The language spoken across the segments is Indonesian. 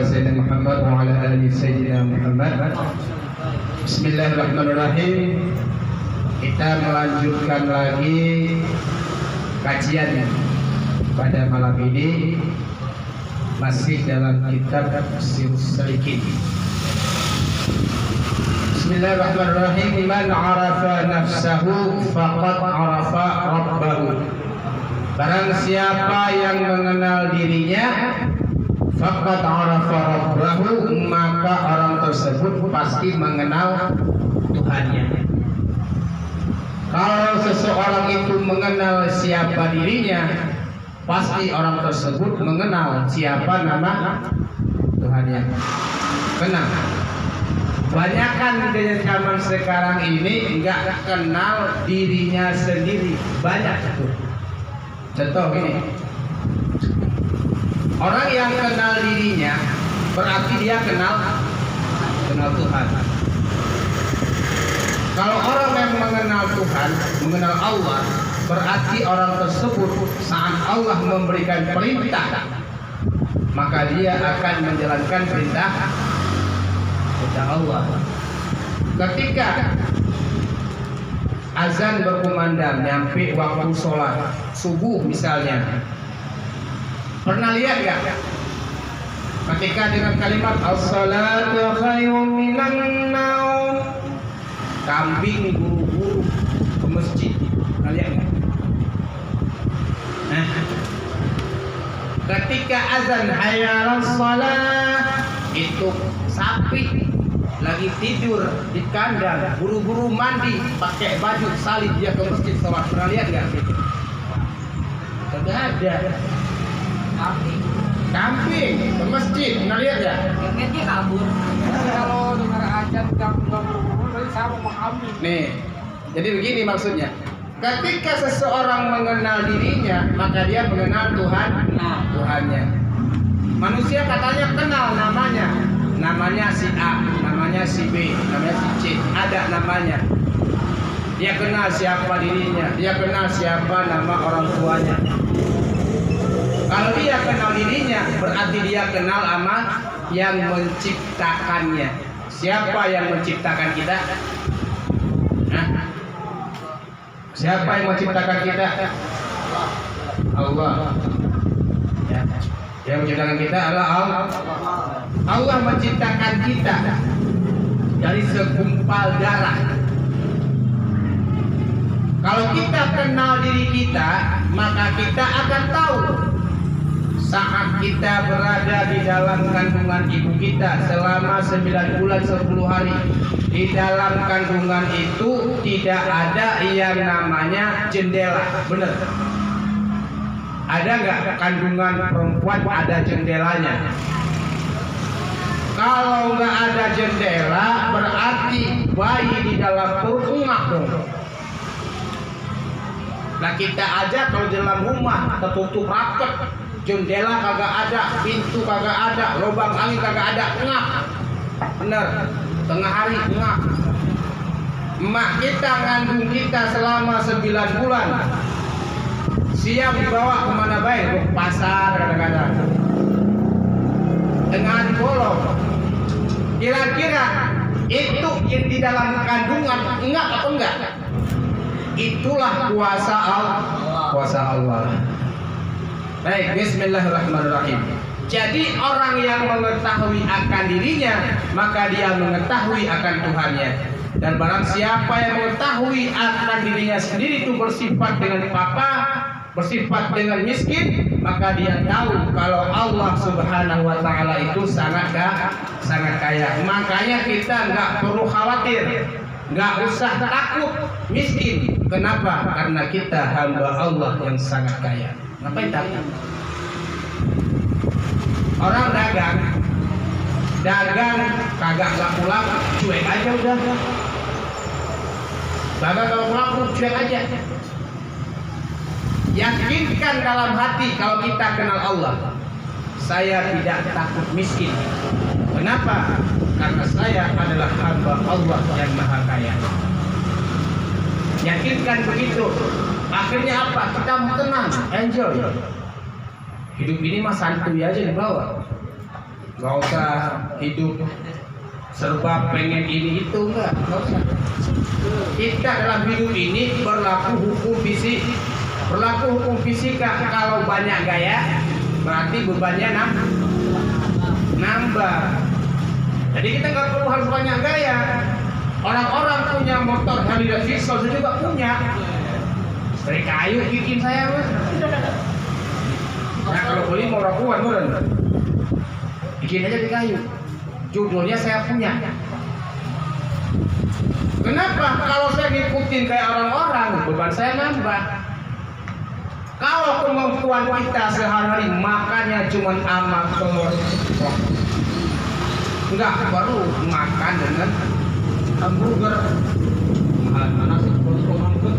sayyidina Muhammad wa ala ali sayyidina Muhammad. Bismillahirrahmanirrahim. Kita melanjutkan lagi kajian pada malam ini, masih dalam kitab Sirus Salikin. Bismillahirrahmanirrahim. Man arafa nafsahu faqad arafa rabbahu. Barang siapa yang mengenal dirinya, faqad arafa rabbahu, maka orang tersebut pasti mengenal Tuhannya. Kalau seseorang itu mengenal siapa dirinya, pasti orang tersebut mengenal siapa nama Tuhannya. Kenal. Banyakan di zaman sekarang ini nggak kenal dirinya sendiri, banyak tuh. Contoh ini, orang yang kenal dirinya berarti dia kenal Tuhan. Kalau orang yang mengenal Tuhan, mengenal Allah, berarti orang tersebut saat Allah memberikan perintah, maka dia akan menjalankan perintah Allah. Ketika azan berkumandang nyampe waktu sholat subuh misalnya, pernah lihat gak? Ketika dengan kalimat as-salatu khairun minan naum, kambing buru-buru ke masjid, kalian gak? Nah, ketika azan hayya 'alas shalah, itu sapi lagi tidur di kandang, buru-buru mandi, pakai baju salib dia ke masjid sholat. Pernah lihat nggak? Tidak ada. Kambing ke masjid, pernah lihat nggak? Dia kabur. Kalau dengar azan buru-buru, saya mau kambing. Nih, jadi begini maksudnya. Ketika seseorang mengenal dirinya, maka dia mengenal Tuhannya. Manusia katanya kenal namanya si A, namanya si B, namanya si C, ada namanya. Dia kenal siapa dirinya, dia kenal siapa nama orang tuanya. Kalau dia kenal dirinya, berarti dia kenal sama yang menciptakannya. Siapa yang menciptakan kita? Hah? Siapa yang menciptakan kita? Allah. Ya. Yang menciptakan kita adalah Allah. Allah menciptakan kita dari segumpal darah. Kalau kita kenal diri kita, maka kita akan tahu saat kita berada di dalam kandungan ibu kita selama 9 bulan 10 hari. Di dalam kandungan itu tidak ada yang namanya jendela, benar? Ada nggak kandungan perempuan ada jendelanya? Kalau nggak ada jendela, berarti bayi di dalam perut ngap dong. Nah kita aja kalau di dalam rumah tertutup rapat, jendela kagak ada, pintu kagak ada, lubang angin kagak ada, ngap. Bener, tengah hari ngap. Emak kita ngandung kita selama 9 bulan. Siap dibawa kemana baik? Ke pasar kadang-kadang. Dengan bolong. Kira-kira itu yang di dalam kandungan enggak atau enggak? Itulah kuasa Allah. Baik, bismillahirrahmanirrahim. Jadi orang yang mengetahui akan dirinya, maka dia mengetahui akan Tuhannya. Dan barang siapa yang mengetahui akan dirinya sendiri itu bersifat dengan papa, bersifat dengan miskin, maka dia tahu kalau Allah Subhanahu wa taala itu sangat kaya. Makanya kita nggak perlu khawatir, nggak usah takut miskin. Kenapa? Karena kita hamba Allah yang sangat kaya. Ngapain takut? Orang dagang kagak laku-laku, cuek aja udah. Dagang kalau laku cuek aja. Yakinkan dalam hati kalau kita kenal Allah, saya tidak takut miskin. Kenapa? Karena saya adalah hamba Allah yang maha kaya. Yakinkan begitu. Akhirnya apa? Kita tenang, enjoy. Hidup ini mah santuy aja di bawah. Nggak usah hidup serba pengen ini itu, nggak usah. Kita dalam hidup ini berlaku hukum fisika. Kalau banyak gaya berarti bebannya nambah. Jadi kita nggak perlu harus banyak gaya. Orang-orang punya motor Harley Davidson, saya juga punya. Dari kayu bikin saya, Mas. Nah, kalau beli mau rakuan, bikin aja di kayu. Judulnya saya punya. Kenapa? Kalau saya ngikutin kayak orang-orang, beban saya nambah. Kalau kemampuan kita sehari-hari makannya cuma sama telur, nggak perlu makan dengan hamburger. Mahalan mana sih telur hamburger?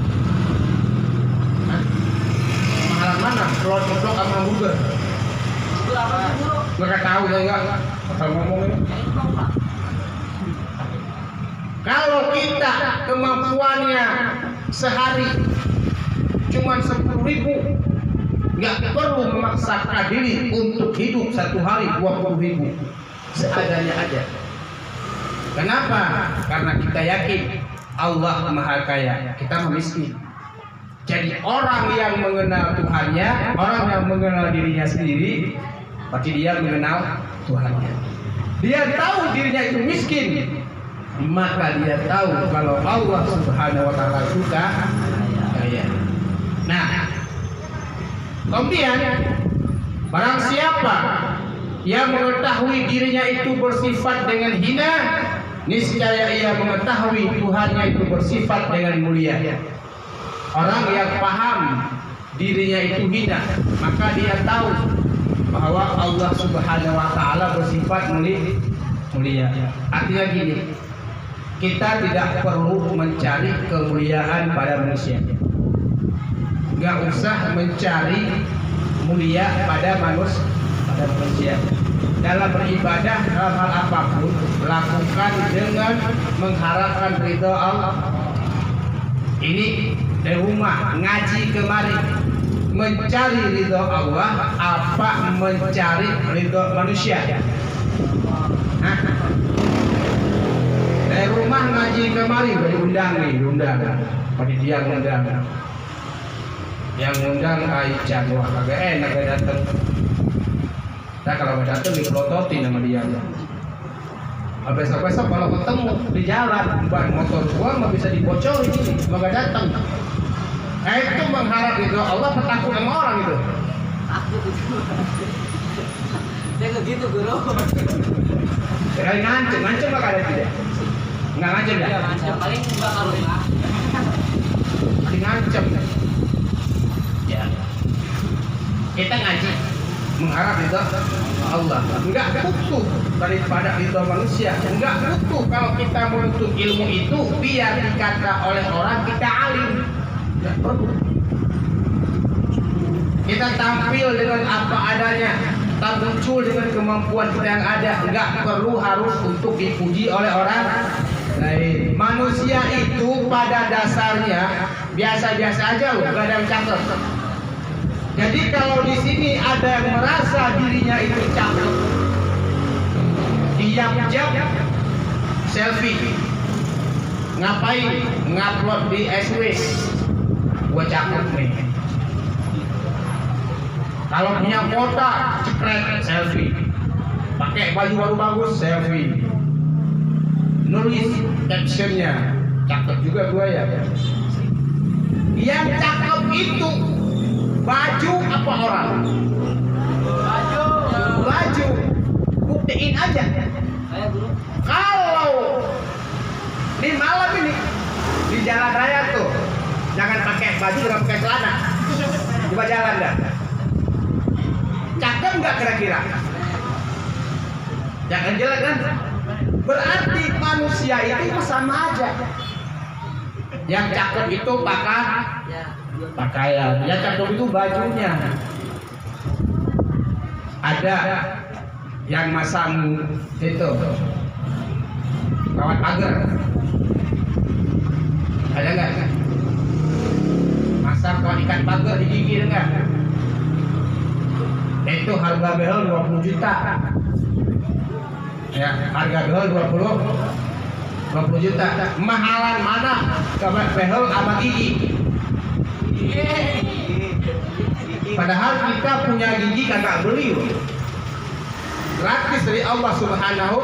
Mahalan mana? Telur ceplok sama hamburger? Nggak tahu saya nggak. Asal ngomong ini. Kalau kita kemampuannya sehari cuma 10.000, nggak perlu memaksakan diri untuk hidup satu hari 20.000, seadanya aja. Kenapa? Karena kita yakin Allah Maha Kaya, kita miskin. Jadi orang yang mengenal Tuhannya, orang yang mengenal dirinya sendiri, pasti dia mengenal Tuhannya. Dia tahu dirinya itu miskin, maka dia tahu kalau Allah Subhanahu wa Ta'ala suka kaya. Nah, kemudian barang siapa yang mengetahui dirinya itu bersifat dengan hina, niscaya ia mengetahui Tuhannya itu bersifat dengan mulia. Orang yang paham dirinya itu hina, maka dia tahu bahwa Allah Subhanahu wa Ta'ala bersifat mulia. Artinya gini, kita tidak perlu mencari kemuliaan pada manusia. Gak usah mencari mulia pada manusia. Dalam beribadah, dalam hal apapun, lakukan dengan mengharapkan ridha Allah. Ini dari rumah ngaji kemari mencari ridha Allah apa mencari ridha manusia? Dari rumah ngaji kemari diundang. Panitia ngundang. Yang ngundang Aisyah, wah kagak enak gak dateng. Nah kalau gak dateng dipelototin sama dia. Besok-besok kalau ketemu di jalan, ban motor gua nggak bisa dibocorin ini, nggak dateng. Itu mengharap itu Allah takut sama orang itu. Takut itu. Saya nggak gitu guru. Sekali ngancem nggak ada tidak? Nggak ngancem ya? Ngancem paling nggak kalau nggak. Ngancem. Ya. Kita ngaji mengharap itu Allah. Enggak butuh daripada itu manusia. Enggak butuh kalau kita menuntut ilmu itu biar dikata oleh orang kita alim. Enggak perlu. Kita tampil dengan apa adanya, kita muncul dengan kemampuan kita yang ada. Enggak perlu harus untuk dipuji oleh orang lain. Manusia itu pada dasarnya biasa-biasa aja loh, enggak ada yang cakep. Jadi kalau di sini ada yang merasa dirinya itu cakep, diam-diam selfie, ngapain? Ngupload di SW, gua cakep nih. Kalau punya kota, cepret selfie, pakai baju baru bagus selfie, nulis captionnya, cakep juga gua ya. Yang cakep itu baju apa orang? Baju. Buktiin aja. Kalau di malam ini di jalan raya tuh jangan pakai baju, jangan pakai celana. Coba jalan dah. Cakep nggak kira-kira? Jangan jelek kan? Berarti manusia itu sama aja. Yang cakep itu pakaian, yang cakep itu bajunya. Ada yang masang itu kawat pagar, ada nggak? Masang kawat ikan pagar di gigi enggak? Itu harga behel 20 juta. Ya, harga behel 20 juta. Mahalan mana behel sama gigi? Padahal kita punya gigi kagak beli loh. Gratis dari Allah Subhanahu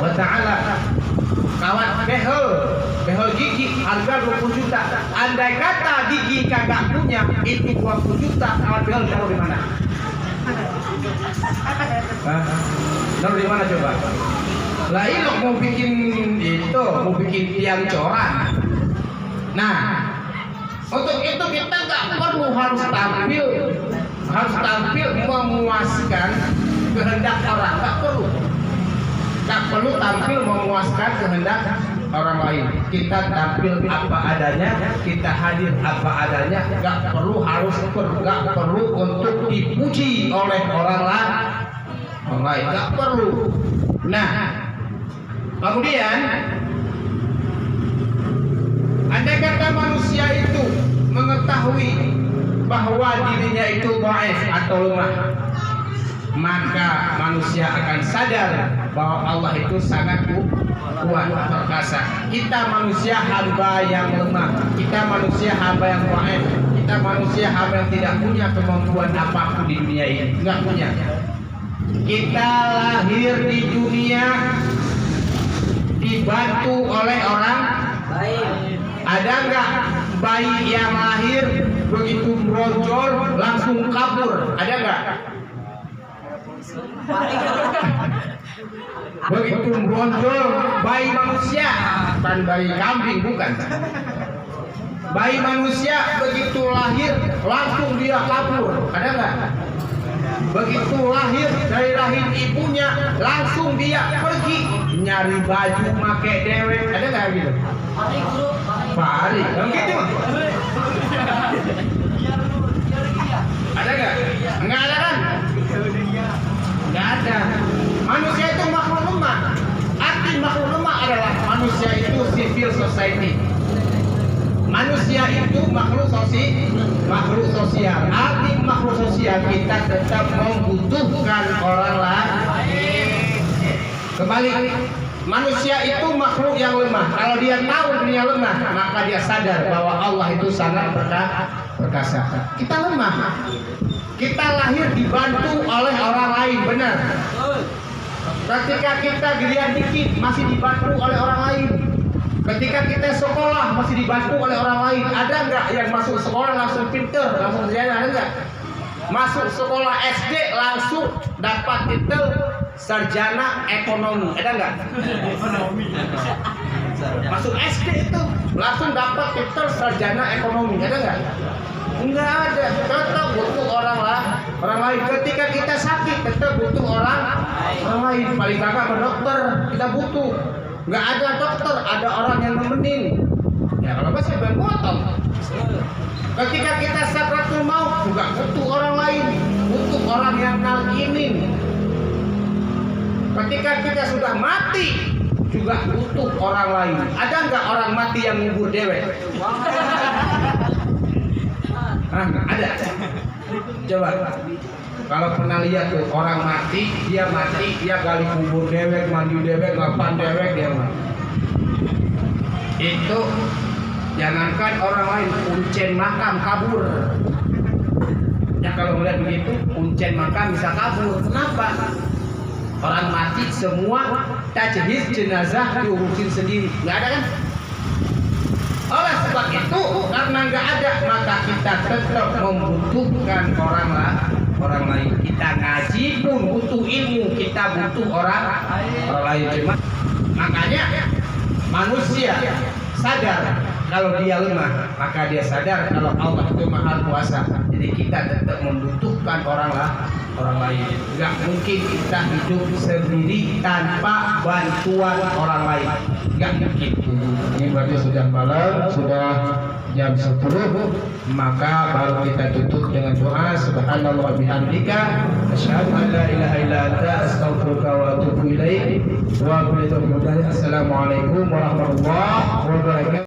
wa taala. Kawan behel gigi harga 20 juta. Andai kata gigi kagak punya itu 20 juta, kawan behel taruh di mana? Taruh di mana coba? Lah ini mau bikin itu, mau bikin tiang corak. Nah, untuk itu kita nggak perlu harus tampil memuaskan kehendak orang, nggak perlu tampil memuaskan kehendak orang lain. Kita tampil apa adanya, kita hadir apa adanya, nggak perlu untuk dipuji oleh orang lain, nggak perlu. Nah, kemudian andai kata manusia itu mengetahui bahwa dirinya itu dhaif atau lemah, maka manusia akan sadar bahwa Allah itu sangat kuat, perkasa. Kita manusia hamba yang lemah, kita manusia hamba yang dhaif, kita manusia hamba yang tidak punya kemampuan apapun di dunia ini, nggak punya. Kita lahir di dunia dibantu oleh orang Baik. Ada nggak bayi yang lahir begitu brojol langsung kabur? Ada nggak? Begitu brojol bayi manusia, bukan bayi kambing, bukan. Bayi manusia begitu lahir langsung dia kabur. Ada nggak? Begitu lahir dari rahim ibunya langsung dia pergi nyari baju make dewek. Ada nggak gitu? Pari, gitu. Ada nggak? Nggak ada kan? Nggak ada. Manusia itu makhluk lemah. Arti makhluk lemah adalah manusia itu civil society. Manusia itu makhluk sosial. Arti makhluk sosial, kita tetap membutuhkan orang lain. Kembali, manusia itu makhluk yang lemah. Kalau dia tahu dirinya lemah, maka dia sadar bahwa Allah itu sangat perkasa. Kita lemah. Kita lahir dibantu oleh orang lain, benar. Ketika kita gedean dikit masih dibantu oleh orang lain. Ketika kita sekolah masih dibantu oleh orang lain. Ada nggak yang masuk sekolah langsung pinter, langsung sarjana? Ada nggak? Masuk sekolah SD langsung dapat titel sarjana ekonomi? Ada nggak? Masuk SD itu langsung dapat titel sarjana ekonomi? Ada nggak? Enggak ada. Tetap butuh orang lain. Ketika kita sakit tetap butuh orang lain. Paling kagak ke dokter kita butuh. Nggak ada dokter, ada orang yang nemenin. Ya kalau nggak saya potong. Ketika kita sakratul maut juga butuh orang lain, butuh orang yang nalkinin. Ketika kita sudah mati juga butuh orang lain. Ada nggak orang mati yang ngubur dewek? Ada. Coba. Kalau pernah lihat tuh orang mati, dia gali kubur dewek, mandi dewek, ngapan dewek, dia mati. Itu jangankan orang lain, kuncen makam kabur. Ya kalau melihat begitu, kuncen makam bisa kabur. Kenapa? Orang mati semua tajhiz jenazah diurusin sendiri, nggak ada kan? Oleh sebab itu, karena nggak ada, maka kita tetap membutuhkan orang lain. Kita ngaji pun butuh ilmu, kita butuh orang lain. Makanya manusia sadar kalau dia lemah, maka dia sadar kalau Allah itu maha kuasa. Jadi kita tetap membutuhkan orang lain. Nggak mungkin kita hidup sendiri tanpa bantuan orang lain. Nggak mungkin. Ini berarti sudah malam, sudah jam 10, maka baru kita tutup dengan doa. Subhanallah bihamdika, asyhadu an la ilaha illa anta, astaghfiruka wa atubu ilaik. Wa assalamualaikum warahmatullahi wabarakatuh.